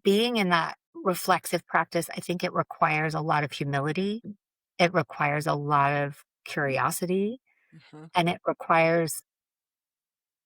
being in that reflexive practice, I think it requires a lot of humility. It requires a lot of curiosity, Mhm. and it requires,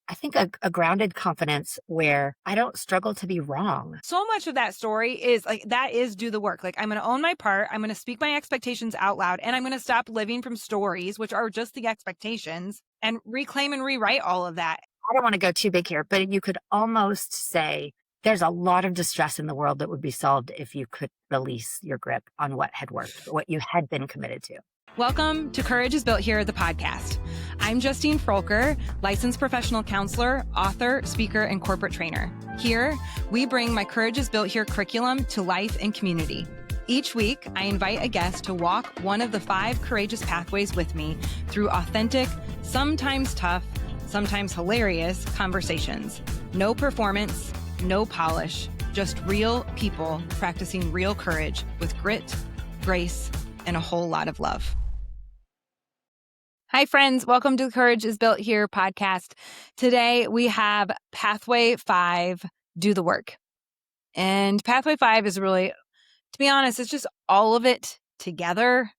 I think, a grounded confidence where I don't struggle to be wrong. So much of that story is like, that is do the work. Like, I'm going to own my part. I'm going to speak my expectations out loud, and I'm going to stop living from stories, which are just the expectations, and reclaim and rewrite all of that. I don't want to go too big here, but you could almost say there's a lot of distress in the world that would be solved if you could release your grip on what had worked, what you had been committed to. Welcome to Courage is Built Here, the podcast. I'm Justine Froelker, licensed professional counselor, author, speaker, and corporate trainer. Here, we bring my Courage is Built Here curriculum to life and community. Each week, I invite a guest to walk one of the 5 courageous pathways with me through authentic, sometimes tough, sometimes hilarious conversations. No performance, no polish, just real people practicing real courage with grit, grace, and a whole lot of love. Hi, friends. Welcome to the Courage is Built Here podcast. Today, we have Pathway 5, Do the Work. And Pathway 5 is really, to be honest, it's just all of it together.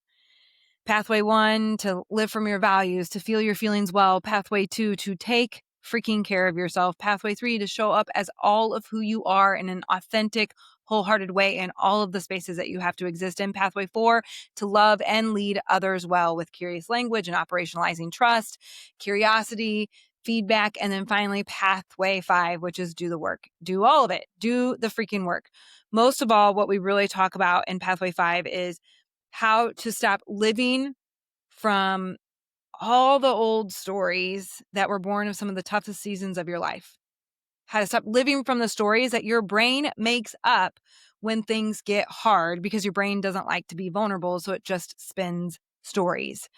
Pathway 1, to live from your values, to feel your feelings well. Pathway 2, to take freaking care of yourself. Pathway 3, to show up as all of who you are in an authentic, wholehearted way in all of the spaces that you have to exist in. Pathway 4, to love and lead others well with curious language and operationalizing trust, curiosity, feedback. And then finally, Pathway 5, which is do the work. Do all of it. Do the freaking work. Most of all, what we really talk about in Pathway 5 is how to stop living from all the old stories that were born of some of the toughest seasons of your life. How to stop living from the stories that your brain makes up when things get hard, because your brain doesn't like to be vulnerable, so it just spins stories.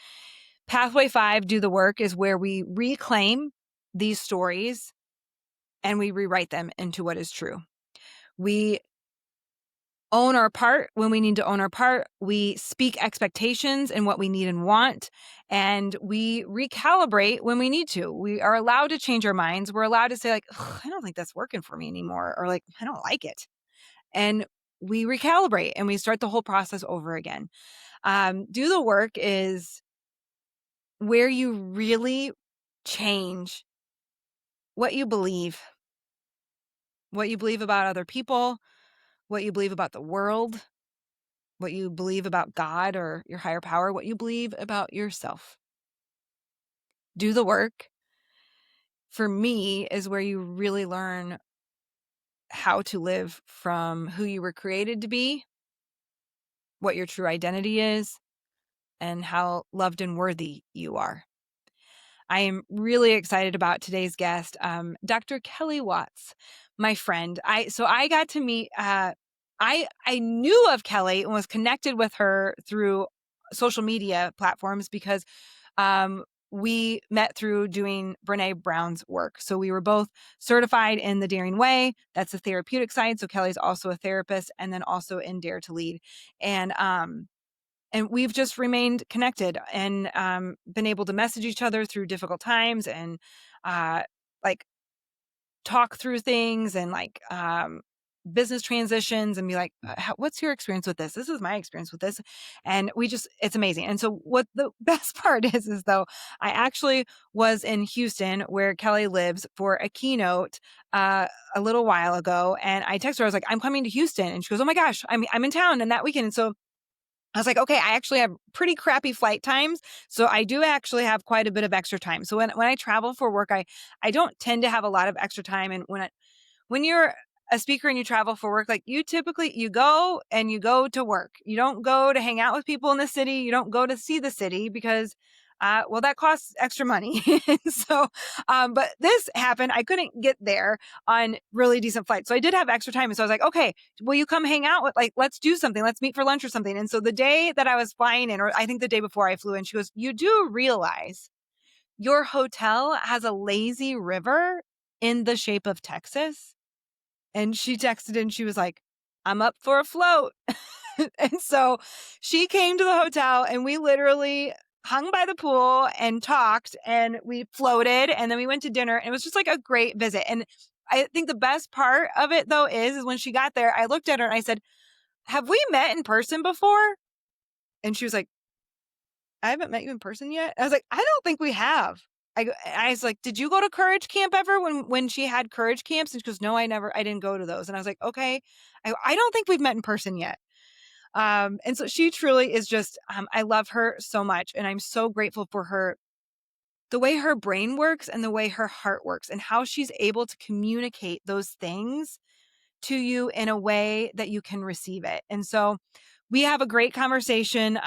Pathway 5, Do the Work, is where we reclaim these stories and we rewrite them into what is true. We own our part when we need to own our part. We speak expectations and what we need and want, and we recalibrate when we need to. We are allowed to change our minds. We're allowed to say, like, I don't think that's working for me anymore, or like, I don't like it. And we recalibrate and we start the whole process over again. Do the work is where you really change what you believe about other people, what you believe about the world, what you believe about God or your higher power, what you believe about yourself. Do the work, for me, is where you really learn how to live from who you were created to be, what your true identity is, and how loved and worthy you are. I am really excited about today's guest, Dr. Kelley Watts, my friend. I got to meet, I knew of Kelley and was connected with her through social media platforms because we met through doing Brene Brown's work. So we were both certified in the Daring Way. That's the therapeutic side. So Kelley's also a therapist, and then also in Dare to Lead. And we've just remained connected and been able to message each other through difficult times and like talk through things and like business transitions and be like, what's your experience with this? This is my experience with this. And it's amazing. And so what the best part is though, I actually was in Houston where Kelley lives for a keynote a little while ago. And I texted her, I was like, I'm coming to Houston. And she goes, oh my gosh, I'm in town and that weekend. And so I was like, okay, I actually have pretty crappy flight times. So I do actually have quite a bit of extra time. So when I travel for work, I don't tend to have a lot of extra time. And when you're a speaker and you travel for work, like you go to work. You don't go to hang out with people in the city. You don't go to see the city because that costs extra money. So, but this happened. I couldn't get there on really decent flights. So I did have extra time. And so I was like, okay, will you come hang out with, like, let's do something. Let's meet for lunch or something. And so the day that I was flying in, or I think the day before I flew in, she goes, you do realize your hotel has a lazy river in the shape of Texas? And she texted and she was like, I'm up for a float. And so she came to the hotel and we literally hung by the pool and talked and we floated and then we went to dinner and it was just like a great visit. And I think the best part of it though is when she got there, I looked at her and I said, "Have we met in person before?" And she was like, "I haven't met you in person yet." I was like, "I don't think we have." I was like, "Did you go to Courage Camp ever when she had Courage Camps?" And she goes, "No, I didn't go to those." And I was like, "Okay, I don't think we've met in person yet." And so she truly is just, I love her so much. And I'm so grateful for her, the way her brain works and the way her heart works and how she's able to communicate those things to you in a way that you can receive it. And so we have a great conversation,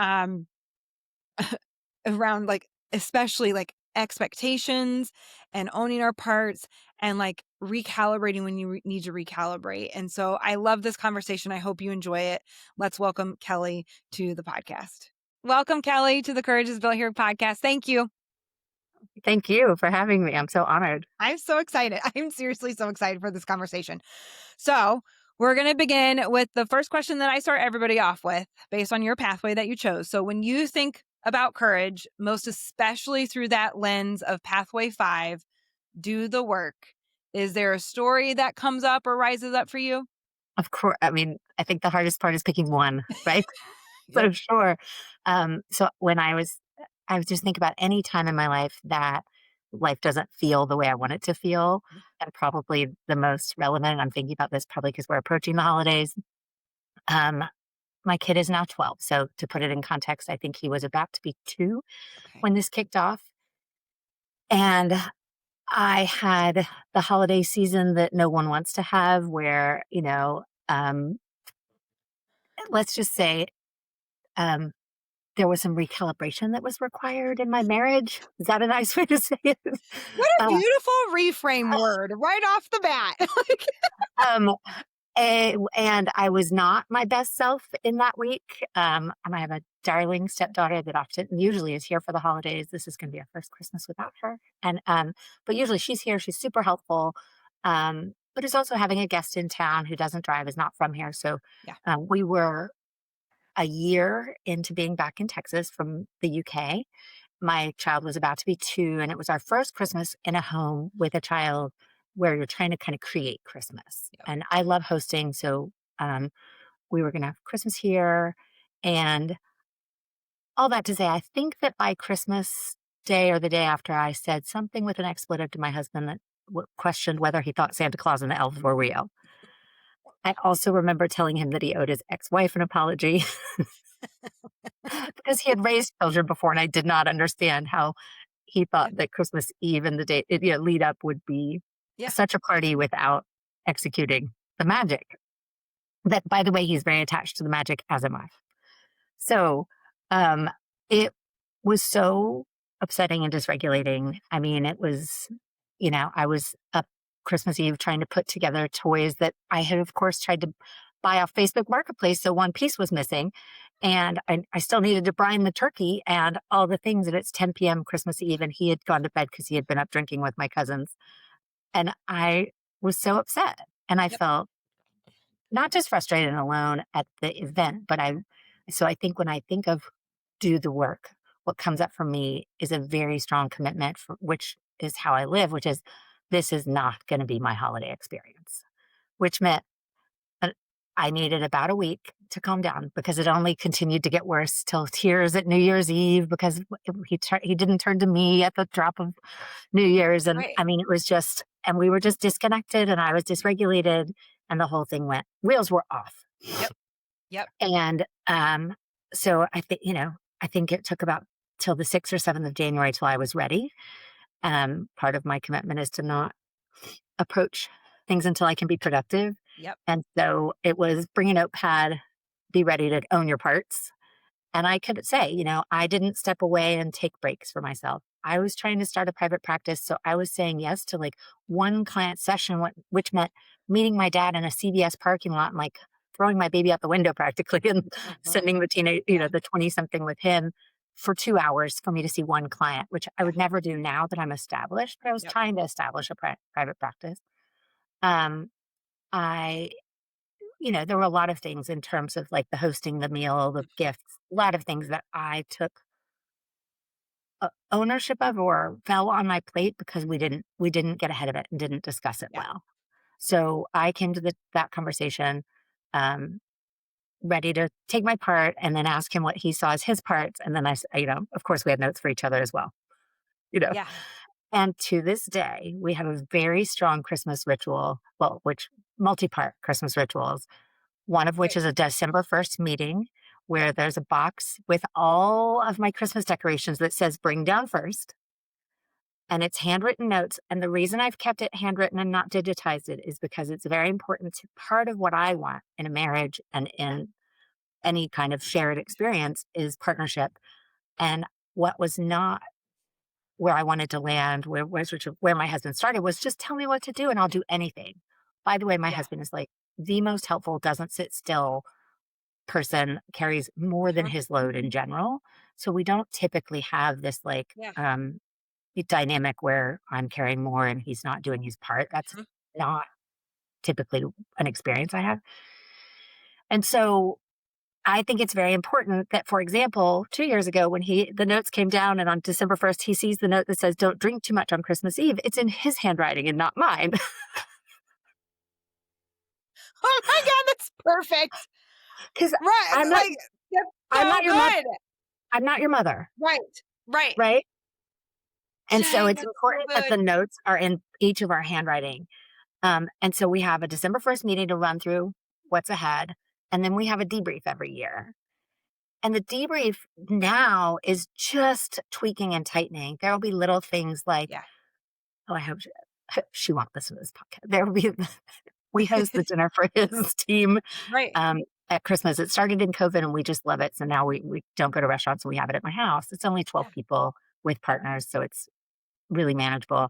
around like, especially like expectations and owning our parts and like recalibrating when you need to recalibrate. And so I love this conversation. I hope you enjoy it. Let's welcome Kelley to the podcast. Welcome, Kelley, to the Courage is Built Here podcast. Thank you. Thank you for having me. I'm so honored. I'm so excited. I'm seriously so excited for this conversation. So we're going to begin with the first question that I start everybody off with based on your pathway that you chose. So when you think about courage, most especially through that lens of pathway 5, do the work. Is there a story that comes up or rises up for you? Of course. I mean, I think the hardest part is picking one, right? So Yep. sure. So when I was just thinking about any time in my life that life doesn't feel the way I want it to feel. And probably the most relevant, and I'm thinking about this probably because we're approaching the holidays. Um, my kid is now 12. So to put it in context, I think he was about to be 2 Okay. when this kicked off. And I had the holiday season that no one wants to have where, let's just say, um, there was some recalibration that was required in my marriage. Is that a nice way to say it? What a Uh, beautiful reframe word right off the bat. Like, um, and I was not my best self in that week. I have a darling stepdaughter that often, usually is here for the holidays. This is going to be our first Christmas without her, and but usually she's here. She's super helpful. But is also having a guest in town who doesn't drive, is not from here. So yeah. we were a year into being back in Texas from the UK. My child was about to be 2, and it was our first Christmas in a home with a child where you're trying to kind of create Christmas. Yep. And I love hosting, so we were going to have Christmas here, and all that to say, I think that by Christmas Day or the day after, I said something with an expletive to my husband that questioned whether he thought Santa Claus and the elves were real. I also remember telling him that he owed his ex-wife an apology because he had raised children before, and I did not understand how he thought Yeah. that Christmas Eve and the day lead up would be Yeah. such a party without executing the magic. That, by the way, he's very attached to the magic, as am I. So, um, it was so upsetting and dysregulating. I mean, it was, I was up Christmas Eve trying to put together toys that I had, of course, tried to buy off Facebook Marketplace. So one piece was missing. And I still needed to brine the turkey and all the things. And it's 10 p.m. Christmas Eve. And he had gone to bed because he had been up drinking with my cousins. And I was so upset. And I Yep. felt not just frustrated and alone at the event, but so I think when I think of do the work, what comes up for me is a very strong commitment, which is how I live, which is this is not going to be my holiday experience, which meant uh, I needed about a week to calm down because it only continued to get worse till tears at New Year's Eve because he didn't turn to me at the drop of New Year's. And Right. I mean, it was just, and we were just disconnected and I was dysregulated and the whole thing wheels were off. Yep. Yep. And so I think it took about till the 6th or 7th of January till I was ready. Part of my commitment is to not approach things until I can be productive. Yep. And so it was bring a notepad, be ready to own your parts. And I could say, I didn't step away and take breaks for myself. I was trying to start a private practice. So I was saying yes to like one client session, which meant meeting my dad in a CVS parking lot and like throwing my baby out the window practically and sending the the 20 something with him for 2 hours for me to see one client, which I would never do now that I'm established, but I was Yep. trying to establish a private practice. Um, I there were a lot of things in terms of like the hosting the meal, the gifts, a lot of things that I took ownership of or fell on my plate because we didn't get ahead of it and didn't discuss it Yeah. well. So I came to that conversation um, ready to take my part and then ask him what he saw as his parts. And then of course, we had notes for each other as well, you know. Yeah. And to this day, we have a very strong Christmas ritual, well, which multi-part Christmas rituals, one of which Right. is a December 1st meeting where there's a box with all of my Christmas decorations that says bring down first. And it's handwritten notes. And the reason I've kept it handwritten and not digitized it is because it's very important to part of what I want in a marriage and Yeah. in any kind of shared experience is partnership. And what was not where I wanted to land, where my husband started was just tell me what to do and I'll do anything. By the way, my Yeah. husband is like the most helpful, doesn't sit still person, carries more than Uh-huh. his load in general. So we don't typically have this Yeah. dynamic where I'm carrying more and he's not doing his part. That's Uh-huh. not typically an experience I have. And so I think it's very important that, for example, 2 years ago when the notes came down and on December 1st, he sees the note that says, don't drink too much on Christmas Eve. It's in his handwriting and not mine. Oh my God, that's perfect. Because Right. I'm not, Like, that's I'm so not your mother. good. I'm not your mother. Right. Right. Right. And so Dang, it's that's so important that the good. notes are in each of our handwriting. And so we have a December 1st meeting to run through what's ahead. And then we have a debrief every year. And the debrief now is just tweaking and tightening. There will be little things like, Yeah. oh, I hope she won't listen to this podcast. There will be, we host the dinner for his team Right. at Christmas. It started in COVID and we just love it. So now we don't go to restaurants. We have it at my house. It's only 12 Yeah. people with partners. So it's really manageable.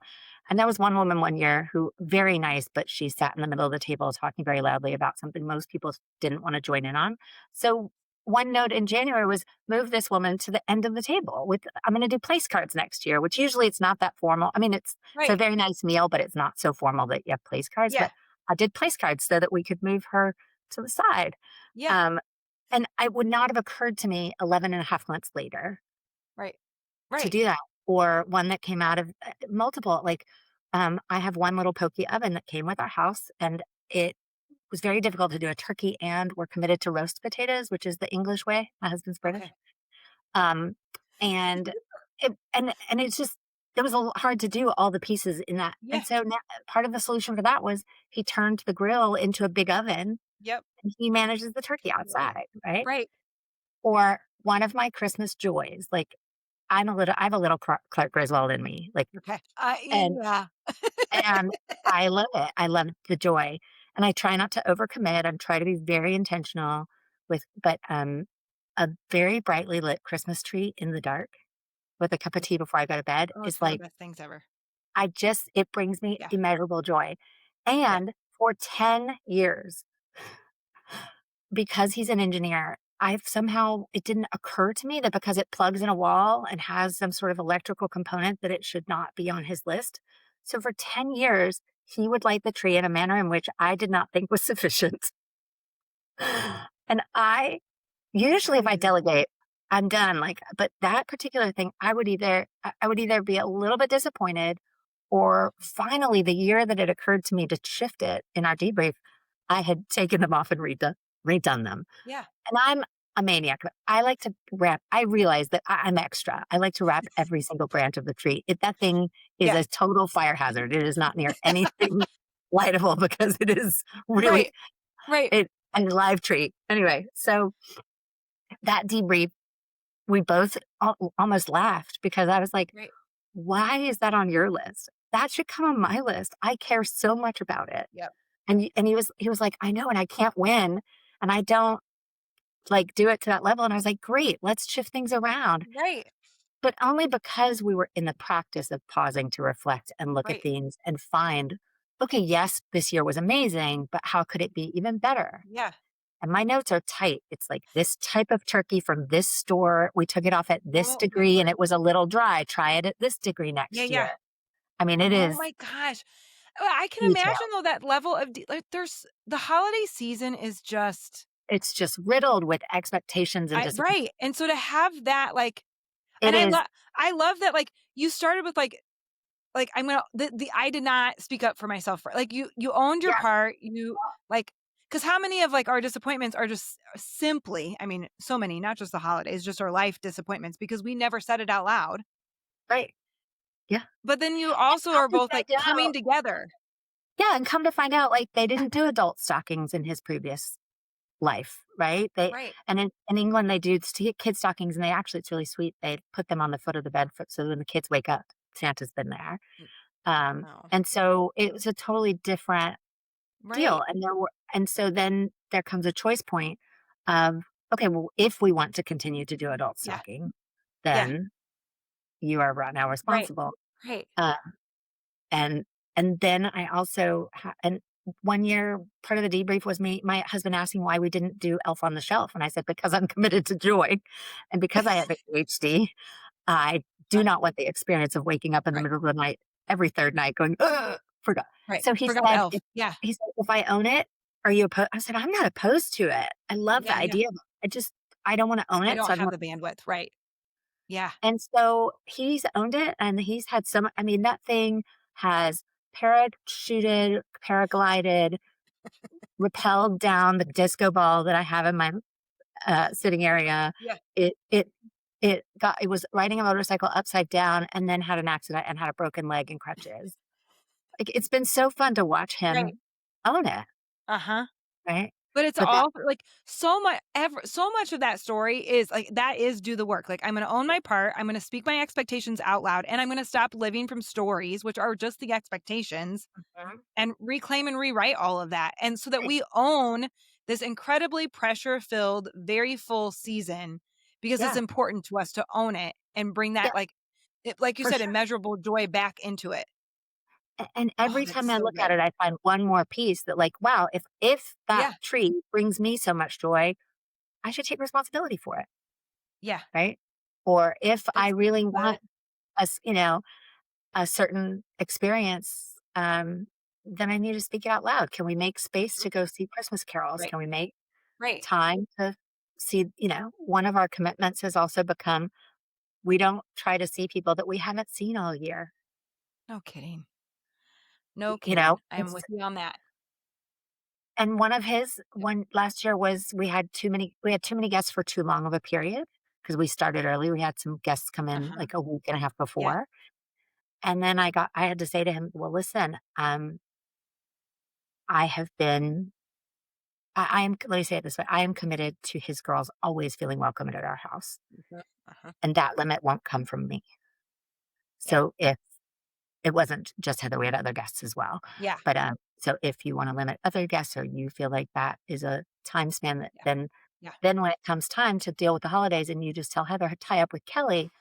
And there was one woman one year who very nice, but she sat in the middle of the table talking very loudly about something most people didn't want to join in on. So one note in January was move this woman to the end of the table with I'm going to do place cards next year, which usually it's not that formal. I mean, it's a Right. very nice meal, but it's not so formal that you have place cards. Yeah. But I did place cards so that we could move her to the side. Yeah. Um, and it would not have occurred to me 11 and a half months later Right. to Right. do that, or one that came out of multiple. Like, I have one little pokey oven that came with our house, and it was very difficult to do a turkey, and we're committed to roast potatoes, which is the English way. My husband's British. Okay. Um, and and it's just it was hard to do all the pieces in that. Yeah. And so now, part of the solution for that was he turned the grill into a big oven, Yep. and he manages the turkey Right. outside, right? Right. Or one of my Christmas joys, like I have a little Clark Griswold in me, like, Okay. and Yeah. and I love it. I love the joy, and I try not to overcommit. I try to be very intentional but a very brightly lit Christmas tree in the dark with a cup of tea before I go to bed Oh, is it's one of like, the best things ever. it brings me Yeah. immeasurable joy. Yeah. And for 10 years, because he's an engineer, it didn't occur to me that because it plugs in a wall and has some sort of electrical component that it should not be on his list. So for 10 years, he would light the tree in a manner in which I did not think was sufficient. And usually if I Amazing. delegate, I'm done. Like, but that particular thing, I would either be a little bit disappointed or finally the year that it occurred to me to shift it in our debrief, I had taken them off and redone them. Yeah. And I'm a maniac. I like to wrap. I realize that I'm extra. I like to wrap every single branch of the tree. That thing is Yeah. a total fire hazard. It is not near anything lightable because it is really Right. Right. a live tree. Anyway, so that debrief, we both almost laughed because I was like, Right. "Why is that on your list? That should come on my list. I care so much about it." Yep. And he was like, "I know, and I can't win, and I don't." Like, do it to that level, and I was like, "Great, let's shift things around." Right. But only because we were in the practice of pausing to reflect and look at Right. things and find, "Okay, yes, this year was amazing, but how could it be even better?" Yeah. And my notes are tight. It's like, "This type of turkey from this store, we took it off at this Oh my degree, and word. it was a little dry. Try it at this degree Yeah. next Yeah. year." I mean, it Oh is my gosh. I can detailed. imagine though that level of like there's the holiday season is just It's just riddled with expectations and disappointment. right. And so to have that like It and is I love that like you started with like like, I'm gonna I did not speak up for myself for like, you owned your Yeah, part, you like, because how many of, like, our disappointments are just simply, I mean, so many, not just the holidays, just our life disappointments because we never said it out loud. right. Yeah. But then you And also come are to both, like, find coming out together. yeah, and come to find out, like, they didn't do adult stockings in his previous life, right? They Right. and in England, they do kid stockings, and they actually it's really sweet. They put them on the foot of the bed so when the kids wake up, Santa's been there. Mm, oh, And so it was a totally different deal, right. and so then there comes a choice point of, okay, well, if we want to continue to do adult Yeah. stocking, Yeah. then you are right now Right. responsible. Right. Uh, and then I also and one year, part of the debrief was my husband asking why we didn't do Elf on the Shelf, and I said, "Because I'm committed to joy, and because I have ADHD, I do not want the experience of waking up in the Right. middle of the night every 3rd night going, ugh, forgot." Right. So he Forgot the said, elf. Yeah. "If I own it, are you opposed?" I said, "I'm not opposed to it. I love the Yeah, yeah. idea of it. I don't wanna own I it, don't so I don't have want." the bandwidth. Right. Yeah. And so he's owned it, and he's had some I mean, that thing has parachuted, paraglided, rappelled down the disco ball that I have in my, sitting area. Yeah. It it it was riding a motorcycle upside down and then had an accident and had a broken leg and crutches. Like, it's been so fun to watch Right. him own it, Uh-huh. right? But it's But that all like so much of that story is like that is do the work. Like I'm going to own my part. I'm going to speak my expectations out loud and I'm going to stop living from stories which are just the expectations Mhm. and reclaim and rewrite all of that. And so that Right. we own this incredibly pressure filled, very full season because it's Yeah, important to us to own it and bring yeah, that like you for said, sure. immeasurable joy back into it. And Oh, every that's time I so look at good. it, I find one more piece that, like, wow, if that Yeah. tree brings me so much joy, I should take responsibility for it, Yeah. right? Or if I That's really good. want a certain experience, then I need to speak it out loud. Can we make space Mhm. to go see Christmas carols? Right. Can we make Right. time to see, one of our commitments has also become we don't try to see people that we haven't seen all year. No kidding. No You kidding. know, I am it's with you on that. and one of his one last year was we had too many guests for too long of a period because we started early. We had some guests come in Uh-huh. like a week and a half Yeah. before. And then I had to say to him, well, listen, I have been I am let me say it this way. I am committed to his girls always feeling welcome at our house. Mhm. Uh-huh. And that limit won't come from me. Yeah. So if it wasn't just Heather, we had other guests as well. Yeah. But so if you want to limit other guests or you feel like that is a time span that Yeah. then Yeah. when it comes time to deal with the holidays and you just tell Heather tie up with Kelley,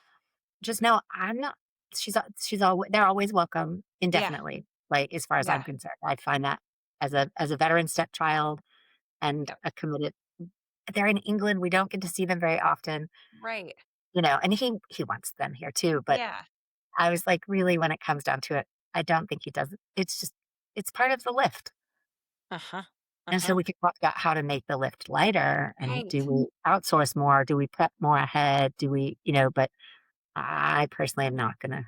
just know I'm not she's always they're always welcome Yeah. indefinitely, like as far as I'm Yeah. concerned. I find that as a veteran stepchild and Yep. a committed they're in England, we don't get to see them very often, Right. and he wants them here too, but Yeah. I was like, really, when it comes down to it, I don't think he does it. It's just it's part of the lift. Uh-huh. And so Uh-huh. we could talk about how to make the lift lighter and do Right. we outsource more? Do we prep more ahead? Do we, but I personally am not gonna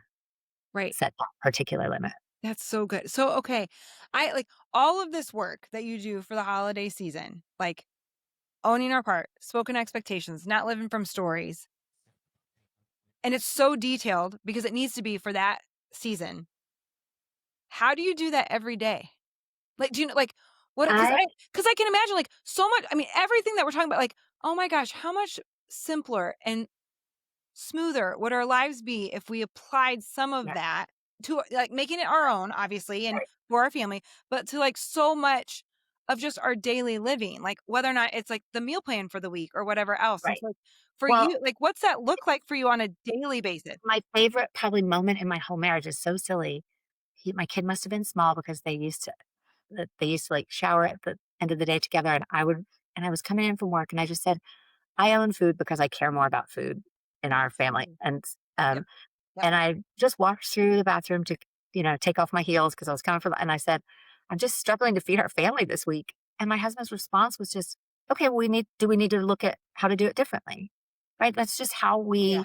Right. set that particular limit. That's so good. So, okay. I like all of this work that you do for the holiday season, like owning our part, spoken expectations, not living from stories. And it's so detailed because it needs to be for that season. How do you do that every day? Like, do you know, like, what? I Because I can imagine, like, so much. I mean, everything that we're talking about, like, oh my gosh, how much simpler and smoother would our lives be if we applied some of yeah, that to, like, making it our own, obviously, and right, for our family, but to, like, so much of just our daily living, like, whether or not it's, like, the meal plan for the week or whatever else. And right. so, like, for Well, you, like, what's that look like for you on a daily basis? my favorite probably moment in my whole marriage is so silly. My kid must have been small because they used to like shower at the end of the day together and I was coming in from work and I just said, I own food because I care more about food in our family. Mm. Um, Yep, yep. and I just walked through the bathroom to, take off my heels because I was coming and I said, I'm just struggling to feed our family this week. And my husband's response was just, okay, well, do we need to look at how to do it differently? Right. That's just how Yeah.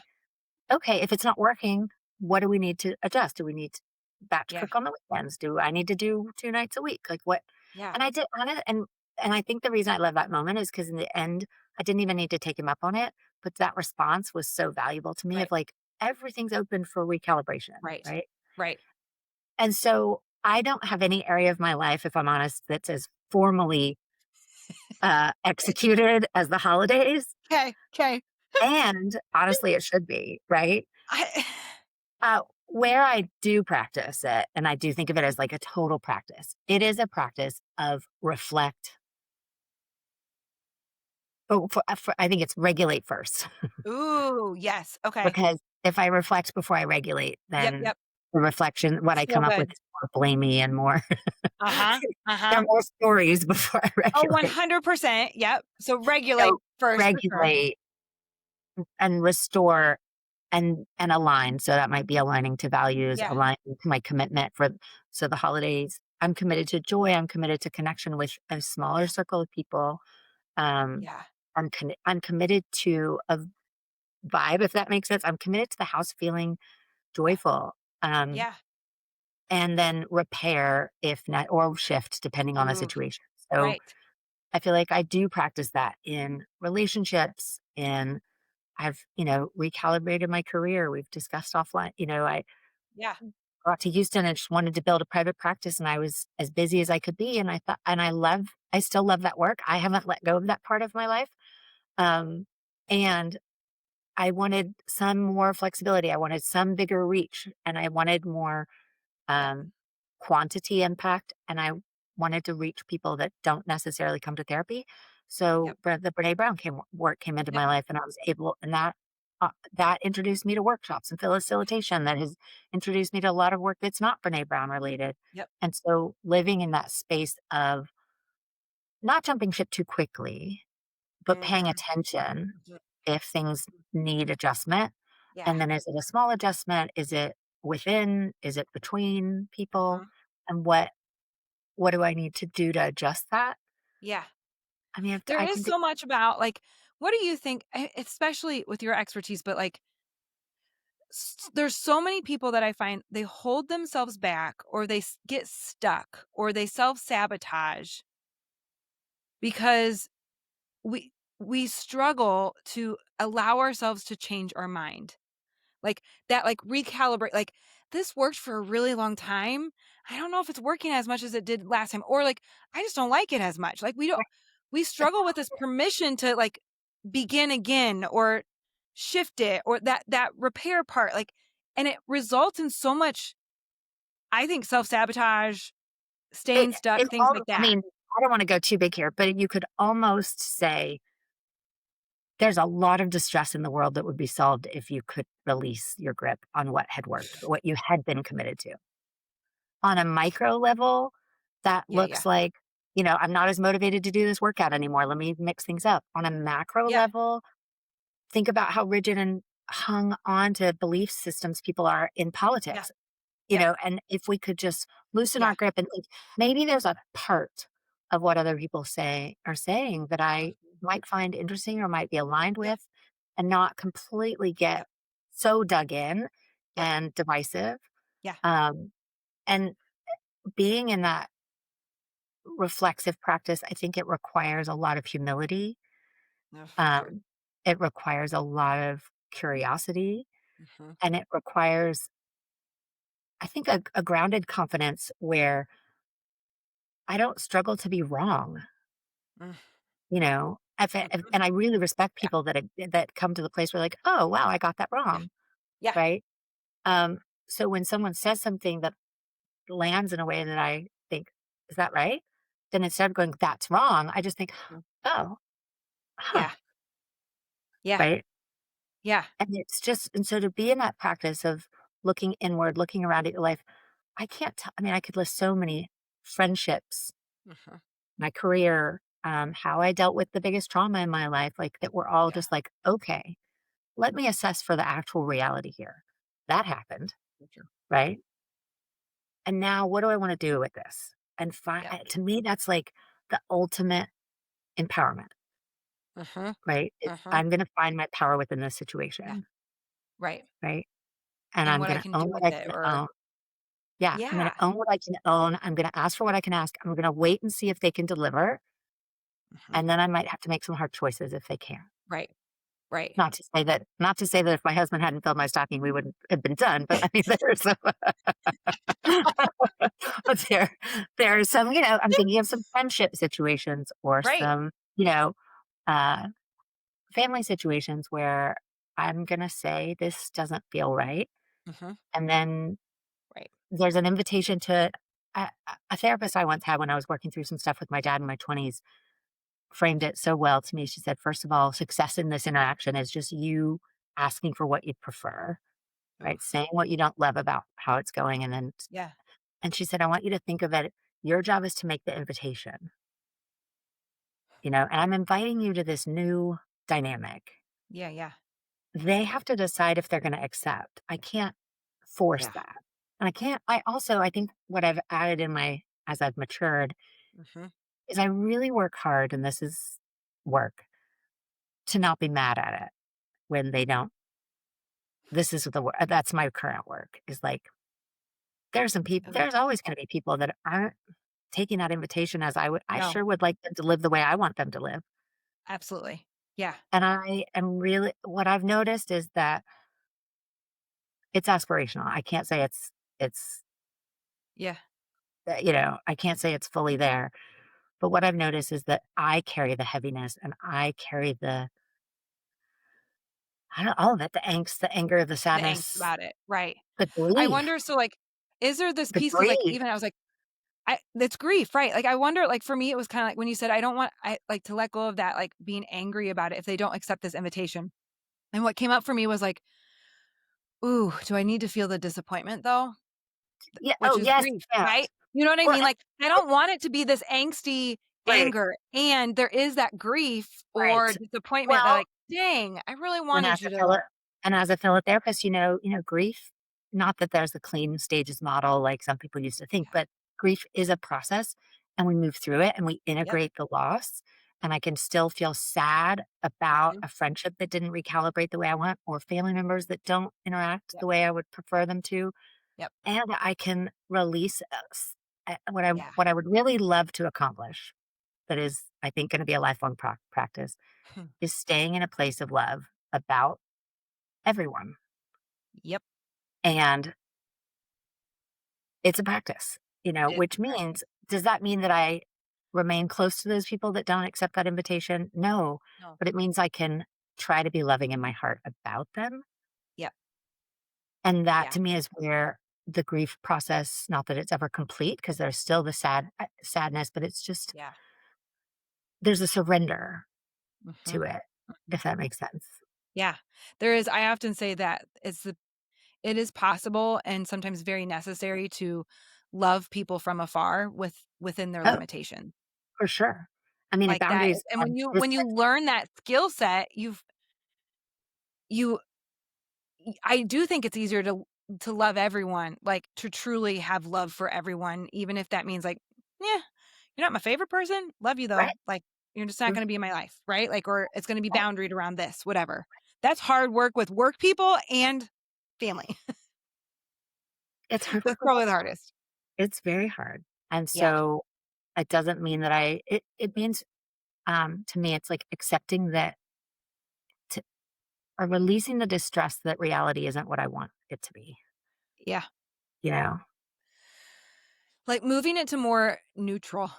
okay, if it's not working, what do we need to adjust? Do we need batch Yeah. cook on the weekends? Do I need to do 2 nights a week? Like, what? Yeah. And I did on it, and I think the reason I love that moment is because in the end, I didn't even need to take him up on it, but that response was so valuable to me of Right. like, everything's open for recalibration, Right. right? Right. And so I don't have any area of my life, if I'm honest, that's as formally executed as the holidays. Okay. Okay. And honestly, it should be, right? I Where I do practice it, and I do think of it as like a total practice, it is a practice of reflect. Oh, I think it's regulate first. Ooh, yes. Okay. Because if I reflect before I regulate, Yep. then Yep. the reflection, what I So come up with good. is more blamey and more, Uh-huh. there Uh-huh. are more stories before I Oh, regulate. 100%. Yep. So regulate So first for sure. regulate and restore and align. So that might be aligning to values, Yeah. aligning to my commitment for so the holidays. I'm committed to joy. I'm committed to connection with a smaller circle of people. Um, Yeah. I'm committed to a vibe, if that makes sense. I'm committed to the house feeling Yeah. joyful. Um, Yeah. and then repair if not or shift depending on the Ooh, situation. So right. I feel like I do practice that in relationships, and I've, recalibrated my career. We've discussed offline. I Yeah. got to Houston and just wanted to build a private practice, and I was as busy as I could be. And I thought, and I still love that work. I haven't let go of that part of my life. Um, and I wanted some more flexibility. I wanted some bigger reach, and I wanted more Yep. um, quantity impact, and I wanted to reach people that don't necessarily come to therapy. Yep. So the Brene Brown work came into Yep. my life, and I was able, and that introduced me to workshops and facilitation. That has introduced me to a lot of work that's not Brene Brown related. Yep. And so living in that space of not jumping ship too quickly, but paying Mhm. attention Mhm. if things need adjustment. Yeah. And then is it a small adjustment? Is it within? Is it between people? Mhm. And what do I need to do to adjust that? Yeah. I mean, There I is can do so much about, like, what do you think, especially with your expertise, but, like, there's so many people that I find they hold themselves back or they get stuck or they self-sabotage because we struggle to allow ourselves to change our mind. Like that, like recalibrate, like this worked for a really long time. I don't know if it's working as much as it did last time, or like I just don't like it as much. Like we struggle with this permission to like begin again or shift it or that repair part. Like, and it results in so much, I think, self-sabotage, staying stuck, it's things all, like I that. mean, I don't want to go too big here, but you could almost say there's a lot of distress in the world that would be solved if you could release your grip on what had worked, what you had been committed to. On a micro level, that Yeah, yeah. looks like, I'm not as motivated to do this workout anymore. Let me mix things up. On a macro Yeah. level, think about how rigid and hung on to belief systems people are in Yeah. politics, Yep. and if we could just loosen our Yeah. grip and think, maybe there's a part of what other people are saying that I Mhm. might find interesting or might be aligned Yeah. with, and not completely get Yep. so dug in Yep. and divisive. Yeah. Um, and being in that reflexive practice, I think it requires a lot of humility. No, for sure. Um, it requires a lot of curiosity, Mhm. and it requires, I think, a grounded confidence where I don't struggle to be wrong. Mm. Mhm. And I really respect Yeah. people that come to the place where like, oh wow, I got that Yeah. wrong, Yeah. right? Um, so when someone says something that lands in a way that I think, is that right? Then instead of going, that's wrong, I just think, Mhm. oh, huh, Yeah. Yeah. right? Yeah. And it's just, and so to be in that practice of looking inward, looking around at your life, I can't tell. I mean, I could list so many friendships, Mhm. my career, how I dealt with the biggest trauma in my life, like that were all Yeah. just like, okay, let me assess for the actual reality here. That happened, For sure. right? And now what do I want to do with this? And Yep. to me, that's like the ultimate empowerment, Mhm. right? Mhm. I'm going to find my power within this Yeah. situation, Right. right? And And I'm what I going to can own do what with I it can or own. Yeah, I'm gonna Yeah. own what I can own. I'm gonna ask for what I can ask. I'm gonna wait and see if they can deliver, Mhm. and then I might have to make some hard choices if they can't. Right. Right. Not to say that if my husband hadn't filled my stocking, we wouldn't have been done, but I mean, there's some but there are some, I'm thinking of some friendship situations or Right. some, uh, family situations where I'm gonna say, "This doesn't feel right," Mhm. and then Right. there's an invitation to a therapist I once had when I was working through some stuff with my dad in my 20s framed it so well to me. She said, "First of all, success in this interaction is just you asking for what you'd prefer, Ooh. right? Saying what you don't love about how it's going, Yeah. and she said, I want you to think of it, your job is to make the invitation, and I'm inviting you to this new dynamic. Yeah. Yeah. They have to decide if they're going to accept. I can't force Yeah. that. And I think what I've added as I've matured Mhm. is I really work hard, and this is work, to not be mad at it when they don't. This is that's my current work is like, Oh, yeah. there's always going to be people that aren't taking that invitation as I No. sure would like them to live the way I want them to live. Absolutely. Yeah. And I am really, what I've noticed is that it's aspirational. I can't say Yeah. I can't say it's fully there. But what I've noticed is that I carry the heaviness and I carry I don't all of it, the angst, the anger, the The angst sadness, about it. Right. the I grief, wonder, so, like, is there this the piece? Because, like, grief. even I was like, it's grief, right? Like, I wonder, like, for me, it was kinda like when you said, "I don't want," I like, to let go of that, like, being angry about it if they don't accept this invitation. And what came up for me was like, "Ooh, do I need to feel the disappointment, though?" Yeah. Which Oh, is yes. grief, Yeah. right? You know what I Well, mean? Like, I don't want it to be this angsty right. anger, and there is that grief or Right. disappointment that, Well, like, "Dang, I really And wanted as you a to." fellow therapist, grief, not that there's a clean stages model like some people used to think, Yeah. but grief is a process and we move through it and we Yep. integrate the loss. And I can still feel sad about Mhm. a friendship that didn't recalibrate the way I want or family members that don't interact Yep. the way I would prefer them to. Yep. And I can release what I Yeah. what I would really love to accomplish that is, I think, going to be a lifelong practice is staying in a place of love about everyone. Yep. And it's a practice, It's which means, does that mean that I remain close to those people that don't accept that invitation? No, no. but it means I can try to be loving in my heart about them. Yep. And that Yeah. to me is where the grief process, not that it's ever complete, because there's still the sadness, but it's just, Yeah. there's a surrender Mhm. to it, if that makes sense. Yeah. There is, I often say that it is possible and sometimes very necessary to love people from afar within their Oh, limitation. for sure. I mean, Like that, boundaries and and when you distance, learn that skill set, you I do think it's easier to love everyone, like, to truly have love for everyone, even if that means, like, "Yeah, you're not my favorite person, love you though, right? like, you're just not Mhm. gonna be in my life," right? Like, or it's gonna be boundaried around this, whatever. That's hard work with work people and family. It's hard That's work with probably the everyone. hardest. It's very hard. And Yeah, so it doesn't mean that it means, to me, it's like accepting that to, or releasing the distress that reality isn't what I want it to be, yeah. you know? Like, moving it to more neutral.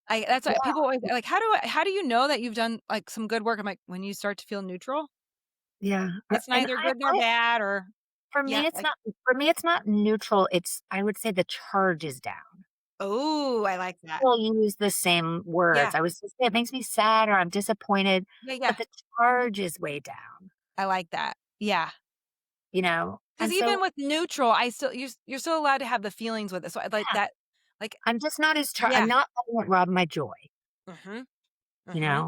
That's Yeah. what people always like, how do you know that you've done, like, some good work? I'm like, "When you start to feel neutral, Yeah. it's And neither good nor bad," or yeah, like, for me, it's not neutral. I would say the charge is down. "Oh, I like that." We'll use the same Yeah. words. I was just say it makes me sad or I'm disappointed, Yeah, but yeah. the charge is way down, I like that. Yeah. you know? Because And even so, with neutral, I still you're still allowed to have the feelings with it, so I like yeah, that, like, I'm just not I'm yeah. not letting it rob my joy, Mhm, mhm.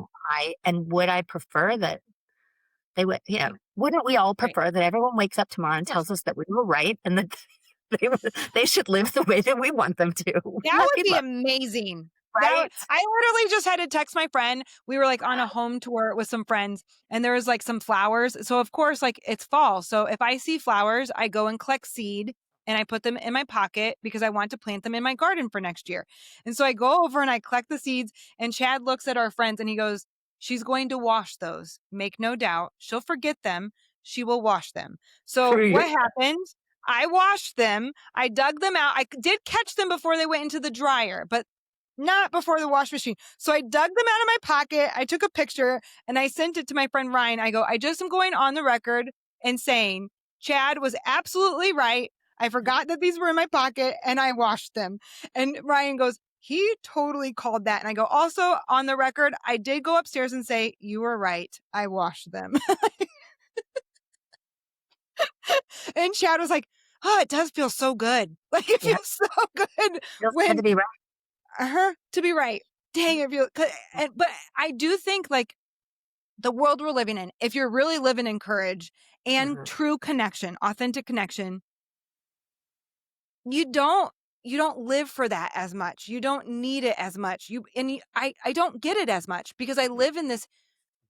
would I prefer that they would, wouldn't we all Right. prefer that everyone wakes up tomorrow Of and course. tells us that we were right and that they should live the way that we want them to? Wouldn't That that would be be love, amazing. right? I literally just had to text my friend. We were, like, on a home tour with some friends, and there was, like, some flowers. So, of course, like, it's fall. So if I see flowers, I go and collect seed and I put them in my pocket because I want to plant them in my garden for next year. And so I go over and I collect the seeds, and Chad looks at our friends and he goes, "She's going to wash those. Make no doubt. She'll forget them. She will wash them." So True. what happened? I washed them. I dug them out. I did catch them before they went into the dryer, but not before the wash machine. So I dug them out of my pocket. I took a picture and I sent it to my friend Ryan. I go, "I just am going on the record and saying Chad was absolutely right. I forgot that these were in my pocket and I washed them." And Ryan goes, "He totally called that." And I go, "Also on the record, I did go upstairs and say, you were right. I washed them." And Chad was like, "Oh, it does feel so good. Like it Yeah. feels so good Feels good when to be right. to be right." Dang, it feels, but I do think like the world we're living in, if you're really living in courage and Mhm. true connection, authentic connection, you don't live for that as much. You don't need it as much. I don't get it as much because I live in this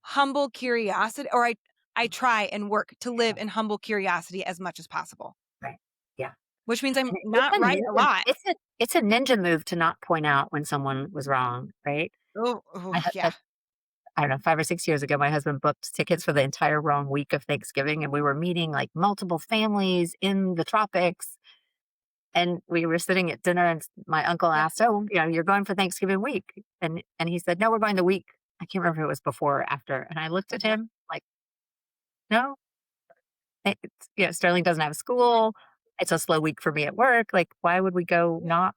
humble curiosity, or I try and work to live in humble curiosity as much as possible, Right. Yeah. which means I'm And it's not a right a ninja lot. it's a ninja move to not point out when someone was wrong, right? Oh, oh I yeah. I don't know, 5 or 6 years ago, my husband booked tickets for the entire wrong week of Thanksgiving, and we were meeting, like, multiple families in the tropics, and we were sitting at dinner, and my uncle Yeah. asked, "Oh, you're going for Thanksgiving week?" And he said, "No, we're going the week." I can't remember if it was before or after, and I looked at Uh-huh. him like, "No, Sterling doesn't have Right. school. It's a slow week for me at work. Like, why would we go Yeah. not?"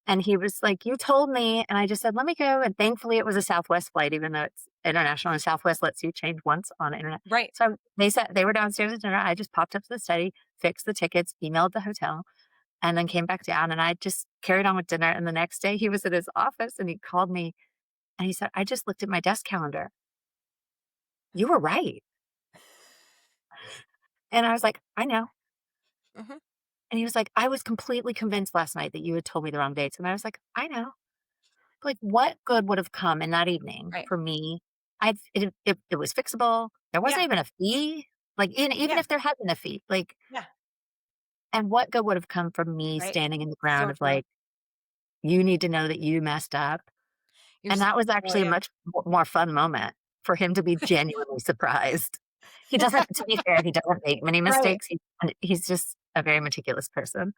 And he was like, "You told me." And I just said, "Let me go." And thankfully, it was a Southwest flight, even though it's international, and Southwest lets you change once on internet. Right. So they said they were downstairs at dinner. I just popped up to the study, fixed the tickets, emailed the hotel, and then came back down. And I just carried on with dinner. And the next day, he was at his office and he called me and he said, "I just looked at my desk calendar. You were right." And I was like, "I know." Mhm. And he was like, "I was completely convinced last night that you had told me the wrong dates." And I was like, "I know." Like, what good would have come in that evening Right. for me? It was fixable. There Yeah. wasn't even a fee. Like, even Yeah. if there had been a fee, like, Yeah. and what good would have come from me Right. standing in the ground So of true. like, "You need to know that you messed up." You're And just that was oh, actually a yeah. much more fun moment for him to be genuinely surprised. He doesn't, to be fair, he doesn't make many Right. mistakes. He's just a very meticulous person.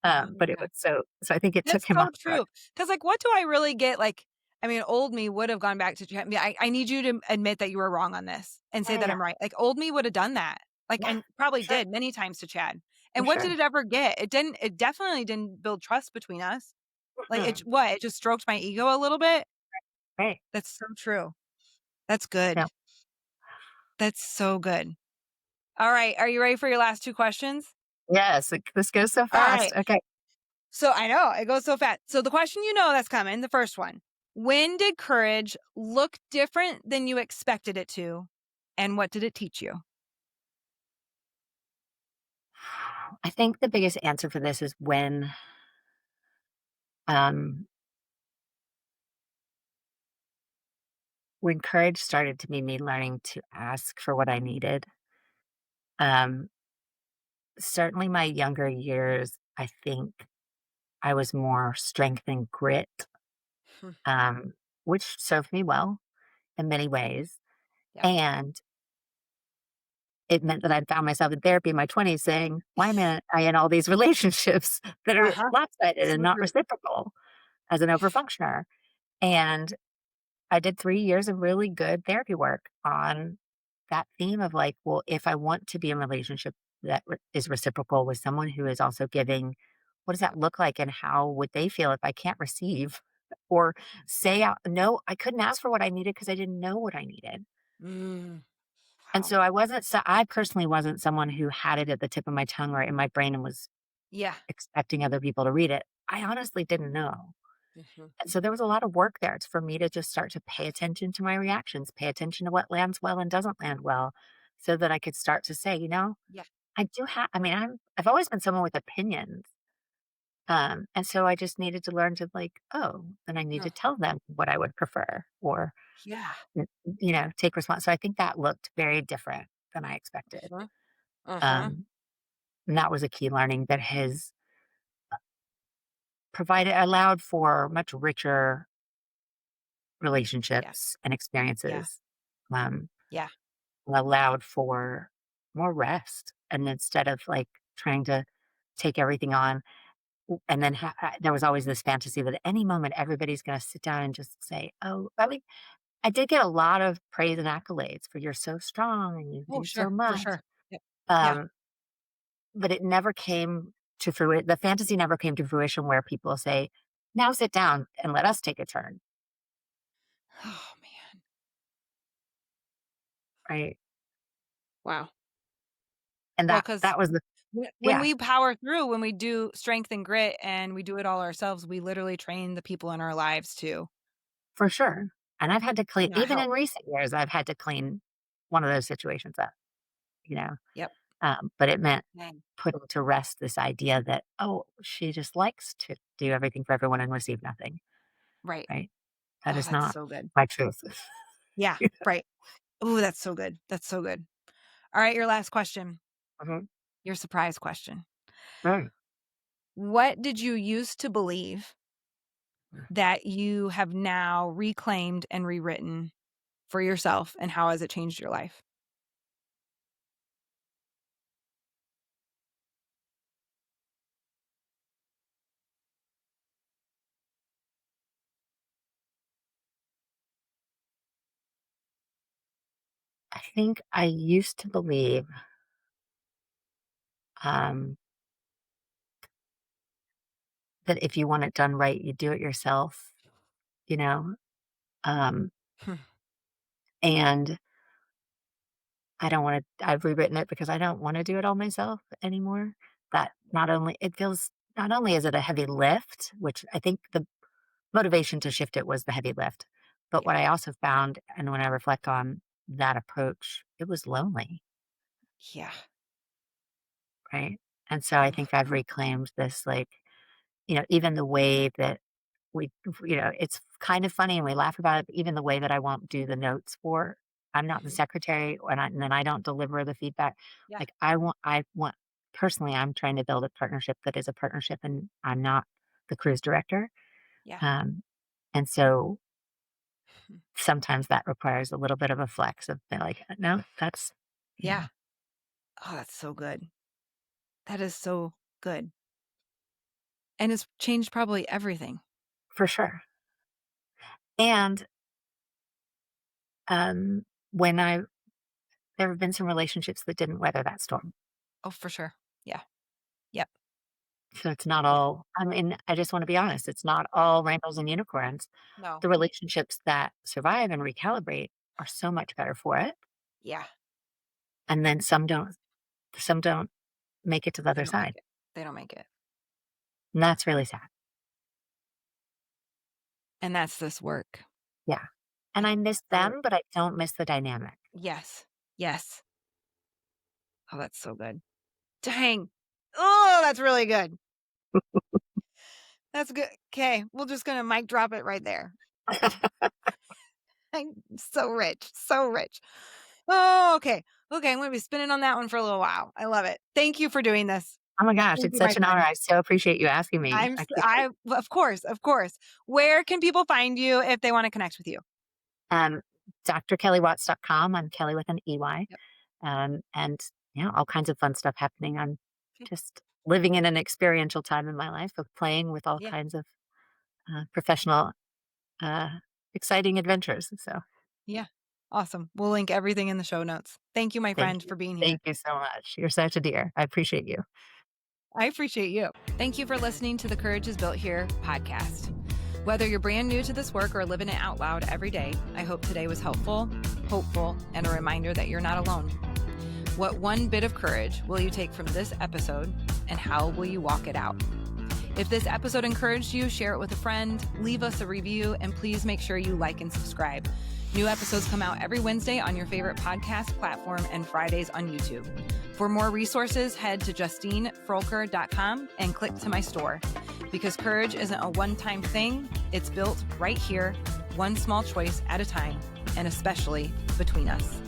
Oh my But it god. was so I think it took That's him so off guard. true. Because like, what do I really get? Like, I mean, old me would have gone back to chat. Yeah, I need you to admit that you were wrong on this and Yeah, say yeah, that yeah. I'm right. Like, old me would have done that. Like, Yeah, and for probably sure, did many times to Chad. for And what did sure. it ever get? It didn't. It definitely didn't build trust between us. Like, Mhm. it just stroked my ego a little bit. Right. That's so true. That's good. Yeah. That's so good. All right. Are you ready for your last two questions? Yes, this goes so All fast. right. Okay. So I know it goes so fast. So the question that's coming, the first one. When did courage look different than you expected it to? And what did it teach you? I think the biggest answer for this is um, when courage started to be me learning to ask for what I needed. Um, Certainly my younger years, I think I was more strength and grit, Hmm. um, which served me well in many ways. Yeah. And it meant that I'd found myself in therapy in my 20s saying, why am I in all these relationships that are Uh-huh. lopsided and So not true. reciprocal as an overfunctioner? And I did 3 years of really good therapy work on that theme of like, well, if I want to be in a relationship that is reciprocal with someone who is also giving, what does that look like? And how would they feel if I can't receive or say out, no, I couldn't ask for what I needed because I didn't know what I needed. Mm, And wow. so I personally wasn't someone who had it at the tip of my tongue or in my brain and was Yeah. expecting other people to read it. I honestly didn't know. Mhm. And so there was a lot of work there for me to just start to pay attention to my reactions, pay attention to what lands well and doesn't land well, so that I could start to say, Yeah. I do have, I mean, I've always been someone with opinions. And so I just needed to learn to like, oh, then I need Huh. to tell them what I would prefer or, Yeah. take response. So I think that looked very different than I expected. Uh-huh. Uh-huh. Um, And that was a key learning that has allowed for much richer Yeah. relationships and Yeah. experiences, um, Yeah. allowed for more rest. And instead of like trying to take everything on, and then there was always this fantasy that at any moment everybody's going to sit down and just say, "Oh, I mean, I did get a lot of praise and accolades for you're so strong and you Oh, do so sure. For much." sure. Yep. Yeah. Um, but it never came to fruition. The fantasy never came to fruition where people say, "Now sit down and let us take a turn." Oh, man. Right? Wow. And Well, that because that was the when yeah, we power through, when we do strength and grit and we do it all ourselves, we literally train the people in our lives to for sure. And I've had to clean not even in help. recent years, I've had to clean one of those situations up, you know? Yep. But it meant Dang. putting to rest this idea that, "Oh, she just likes to do everything for everyone and receive nothing," Right. right? That Oh, is that's not so good. my truth. Yeah. Right. Oh, that's so good. That's so good. All right. Your last question, Mhm. your surprise question. Right. What did you used to believe that you have now reclaimed and rewritten for yourself, and how has it changed your life? I think I used to believe, um, that if you want it done right, you do it yourself, you know? Um, Hmm. and I've rewritten it because I don't wanna do it all myself anymore. That not only is it a heavy lift, which I think the motivation to shift it was the heavy lift, but Yeah. what I also found, and when I reflect on that approach, it was lonely, Yeah. right? And so I think I've reclaimed this, like, even the way that we it's kind of funny and we laugh about it, but even the way that I won't do the notes for I'm not the Mhm. secretary and then I don't deliver the feedback. Yeah. Like I want personally, I'm trying to build a partnership that is a partnership and I'm not the cruise director. Yeah. Um, and so Mhm. sometimes that requires a little bit of a flex of being like, no, that's, Yeah. Oh, that's so good. That is so good. And it's changed probably everything. for sure. And um, when there have been some relationships that didn't weather that storm. Oh, for sure. Yeah. Yep. So it's not Yeah. all I mean, I just wanna be honest, it's not all rainbows and unicorns. No. The relationships that survive and recalibrate are so much better for it, Yeah. and then some don't make it to the They other don't make side, it. They don't make it. and that's really sad. And that's this work. Yeah, and And I miss the work. them, but I don't miss the dynamic. Yes. Yes. Oh, that's so good. Dang. Oh, that's really good. That's good. Okay. We're just going to mic drop it right there. I'm so rich. So rich. Oh, okay. Okay. I'm going to be spinning on that one for a little while. I love it. Thank you for doing this. Oh my gosh, Thank it's you, my such an honor, friend. I so appreciate you asking me. Of course, of course. Where can people find you if they want to connect with you? Um, drkellywatts.com, I'm Kelly with an EY, Yep. and, all kinds of fun stuff happening. I'm Okay. just living in an experiential time in my life of playing with all Yeah. kinds of, professional, uh, exciting adventures, so Yeah. Awesome. We'll link everything in the show notes. Thank you, my thank friend, you. for being here. Thank you so much. You're such a dear. I appreciate you. I appreciate you. Thank you for listening to the Courage is Built Here podcast. Whether you're brand new to this work or living it out loud every day, I hope today was helpful, hopeful, and a reminder that you're not alone. What one bit of courage will you take from this episode, and how will you walk it out? If this episode encouraged you, share it with a friend, leave us a review, and please make sure you like and subscribe. New episodes come out every Wednesday on your favorite podcast platform and Fridays on YouTube. For more resources, head to JustineFroelker.com and click to my store. Because courage isn't a one-time thing, it's built right here, one small choice at a time, and especially between us.